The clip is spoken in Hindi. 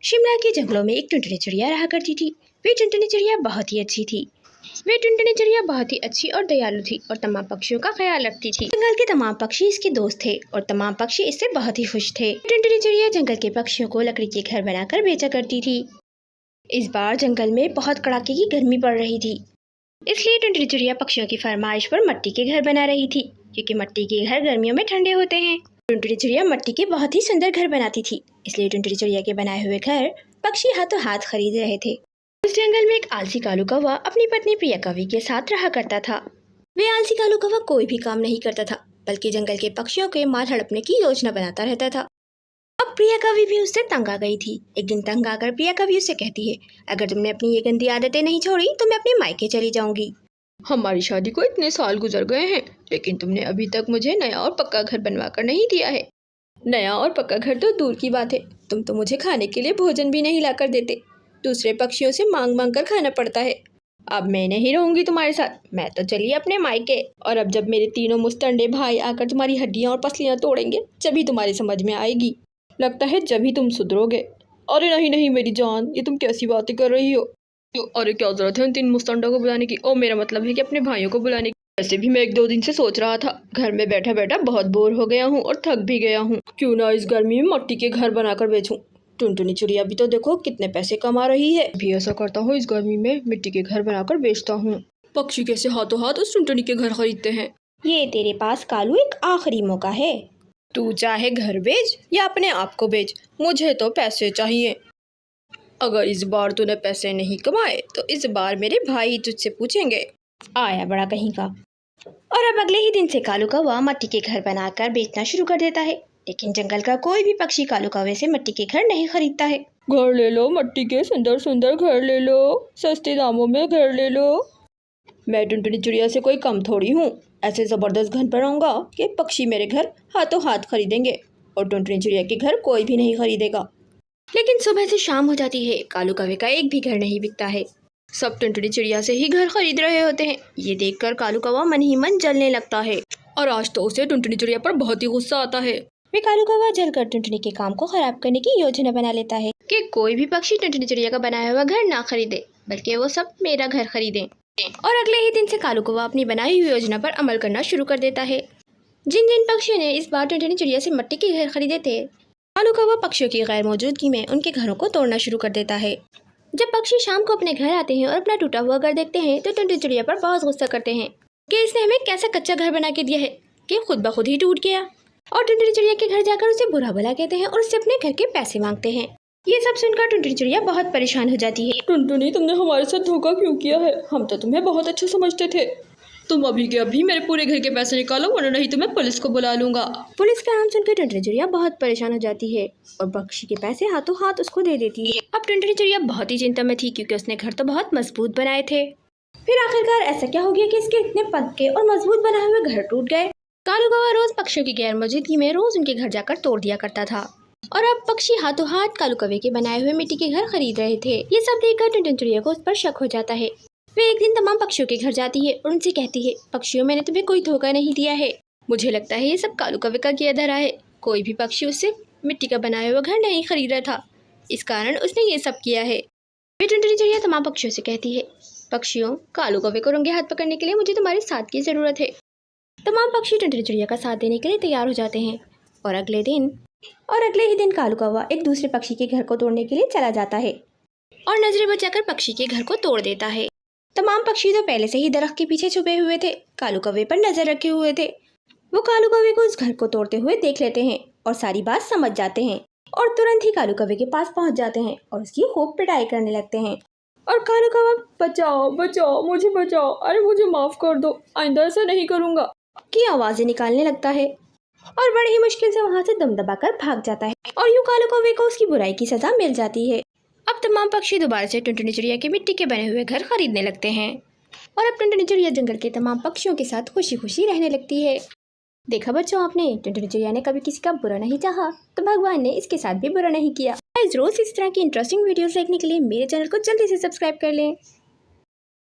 शिमला के जंगलों में एक टुनटुनी चिड़िया रहा करती थी। वे टुनटुनी चिड़िया बहुत ही अच्छी थी। वे टुनटुनी चिड़िया बहुत ही अच्छी और दयालु थी और तमाम पक्षियों का ख्याल रखती थी। जंगल के तमाम पक्षी इसके दोस्त थे और तमाम पक्षी इससे बहुत ही खुश थे। टुनटुनी चिड़िया जंगल के पक्षियों को लकड़ी के घर बनाकर बेचा करती थी। इस बार जंगल में बहुत कड़ाके की गर्मी पड़ रही थी, इसलिए टुनटुनी चिड़िया पक्षियों की फरमाइश पर मिट्टी के घर बना रही थी, क्योंकि मिट्टी के घर गर्मियों में ठंडे होते हैं। टुनटुनी चिड़िया मिट्टी के बहुत ही सुंदर घर बनाती थी, इसलिए टुनटुनी चिड़िया के बनाए हुए घर पक्षी हाथों हाथ खरीद रहे थे। उस जंगल में एक आलसी कालू कौवा अपनी पत्नी प्रिया कौवी के साथ रहा करता था। वे आलसी कालू कौवा कोई भी काम नहीं करता था, बल्कि जंगल के पक्षियों के माल हड़पने की योजना बनाता रहता था। अब प्रिया कौवी भी उससे तंग आ गई थी। एक दिन तंग आकर प्रिया कौवी उससे कहती है, अगर तुमने अपनी ये गंदी आदतें नहीं छोड़ी तो मैं अपने मायके चली जाऊंगी। हमारी शादी को इतने साल गुजर गए हैं, लेकिन तुमने अभी तक मुझे नया और पक्का घर बनवा कर नहीं दिया है। नया और पक्का घर तो दूर की बात है, तुम तो मुझे खाने के लिए भोजन भी नहीं लाकर देते। दूसरे पक्षियों से मांग मांग कर खाना पड़ता है। अब मैं नहीं रहूंगी तुम्हारे साथ, मैं तो चली अपने मायके। और अब जब मेरे तीनों मुस्तंडे भाई आकर तुम्हारी हड्डियां और पसलियां तोड़ेंगे, जभी तुम्हारी समझ में आएगी। लगता है जभी तुम सुधरोगे। अरे नहीं नहीं मेरी जान, ये तुम कैसी बातें कर रही हो। अरे क्या जरूरत है उन 3 मुस्तंडों को बुलाने की। ओ मेरा मतलब है कि अपने भाइयों को बुलाने की। वैसे भी मैं 1-2 दिन से सोच रहा था, घर में बैठा बैठा बहुत बोर हो गया हूँ और थक भी गया हूँ। क्यों ना इस गर्मी में मिट्टी के घर बनाकर बेचूं। टुनटुनी चिड़िया भी तो देखो कितने पैसे कमा रही है। भी ऐसा करता हूँ, इस गर्मी में मिट्टी के घर बनाकर बेचता हूँ। पक्षी कैसे हाथों हाथ उस टुनटुनी के घर खरीदते हैं। ये तेरे पास कालू एक आखिरी मौका है। तू चाहे घर बेच या अपने आप को बेच, मुझे तो पैसे चाहिए। अगर इस बार तूने पैसे नहीं कमाए तो इस बार मेरे भाई तुझसे पूछेंगे। आया बड़ा कहीं का। और अब अगले ही दिन से कालू कौवा मिट्टी के घर बनाकर बेचना शुरू कर देता है, लेकिन जंगल का कोई भी पक्षी कालू कौवे से मिट्टी के घर नहीं खरीदता है। घर ले लो, मिट्टी के सुंदर सुंदर घर ले लो, सस्ते दामों में घर ले लो। मैं टुनटुनी चिड़िया से कोई कम थोड़ी हूँ। ऐसे जबरदस्त घर बनाऊंगा कि पक्षी मेरे घर हाथों हाथ खरीदेंगे और टुनटुनी चिड़िया के घर कोई भी नहीं खरीदेगा। लेकिन सुबह से शाम हो जाती है, कालू कौवे का एक भी घर नहीं बिकता है। सब टुनटुनी चिड़िया से ही घर खरीद रहे होते हैं। ये देखकर कालू कौवा मन ही मन जलने लगता है और आज तो उसे टुनटुनी चिड़िया पर बहुत ही गुस्सा आता है। वे कालू कौवा जलकर टुनटुनी के काम को खराब करने की योजना बना लेता है कि कोई भी पक्षी टुनटुनी चिड़िया का बनाया हुआ घर ना खरीदे, बल्कि वो सब मेरा घर खरीदें। और अगले ही दिन से कालू कौवा अपनी बनाई हुई योजना पर अमल करना शुरू कर देता है। जिन जिन पक्षियों ने इस बार टुनटुनी चिड़िया से मिट्टी के घर खरीदे थे, कालू कौवा पक्षियों की गैर मौजूदगी में उनके घरों को तोड़ना शुरू कर देता है। जब पक्षी शाम को अपने घर आते हैं और अपना टूटा हुआ घर देखते हैं तो टुनटुनी चिड़िया पर बहुत गुस्सा करते हैं कि इसने हमें कैसा कच्चा घर बना के दिया है कि खुद ब खुद ही टूट गया। और टुनटुनी चिड़िया के घर जाकर उसे बुरा भला कहते हैं और उससे अपने घर के पैसे मांगते हैं। ये सब सुनकर टुनटुनी चिड़िया बहुत परेशान हो जाती है। टुनटुनी, तुमने हमारे साथ धोखा क्यों किया है? हम तो तुम्हें बहुत अच्छा समझते थे। तुम अभी के अभी मेरे पूरे घर के पैसे निकालो, वरना नहीं तो मैं पुलिस को बुला लूंगा। पुलिस का नाम सुनकर टुनटुनी चिड़िया बहुत परेशान हो जाती है और पक्षी के पैसे हाथों हाथ उसको दे देती है। अब टुनटुनी चिड़िया बहुत ही चिंता में थी, क्योंकि उसने घर तो बहुत मजबूत बनाए थे। फिर आखिरकार ऐसा क्या हो गया कि इसके इतने पक्के और मजबूत बनाए हुए घर टूट गए। कालू कौवा रोज पक्षियों की गैर मौजूदगी में रोज उनके घर जाकर तोड़ दिया करता था और अब पक्षी हाथों हाथ कालू कौवे के बनाए हुए मिट्टी के घर खरीद रहे थे। ये सब देखकर टुनटुनी चिड़िया को उस पर शक हो जाता है। वे एक दिन तमाम पक्षियों के घर जाती है और उनसे कहती है, पक्षियों, मैंने तुम्हें कोई धोखा नहीं दिया है। मुझे लगता है ये सब कालू कौवे का किया धरा है। कोई भी पक्षी उससे मिट्टी का बनाया हुआ घर नहीं खरीद रहा था, इस कारण उसने ये सब किया है। वे टुनटुनी चिड़िया तमाम पक्षियों से कहती है, पक्षियों, कालू कौवे को रंगे हाथ पकड़ने के लिए मुझे तुम्हारे साथ की जरूरत है। तमाम पक्षी टुनटुनी चिड़िया का साथ देने के लिए तैयार हो जाते हैं और अगले ही दिन कालू कौवा एक दूसरे पक्षी के घर को तोड़ने के लिए चला जाता है और नजरें बचाकर पक्षी के घर को तोड़ देता है। तमाम पक्षी तो पहले से ही दरख्त के पीछे छुपे हुए थे, कालू कौवे पर नजर रखे हुए थे। वो कालू कौवे को उस घर को तोड़ते हुए देख लेते हैं और सारी बात समझ जाते हैं और तुरंत ही कालू कौवे के पास पहुंच जाते हैं और उसकी खूब पिटाई करने लगते हैं। और कालू कौवा, बचाओ बचाओ, मुझे बचाओ, अरे मुझे माफ कर दो, आइंदा ऐसा नहीं करूँगा की आवाजें निकालने लगता है और बड़ी ही मुश्किल से वहाँ से दम दबाकर भाग जाता है और यूं कालू कौवे को उसकी बुराई की सजा मिल जाती है। अब तमाम पक्षी दोबारा से टुनटुनी चिड़िया के मिट्टी के बने हुए घर खरीदने लगते हैं और अब टुनटुनी चिड़िया जंगल के तमाम पक्षियों के साथ खुशी खुशी रहने लगती है। देखा बच्चों आपने, टुनटुनी चिड़िया ने कभी किसी का बुरा नहीं चाहा तो भगवान ने इसके साथ भी बुरा नहीं किया। रोज इस तरह की इंटरेस्टिंग वीडियोस देखने के लिए मेरे चैनल को जल्दी से सब्सक्राइब कर लें।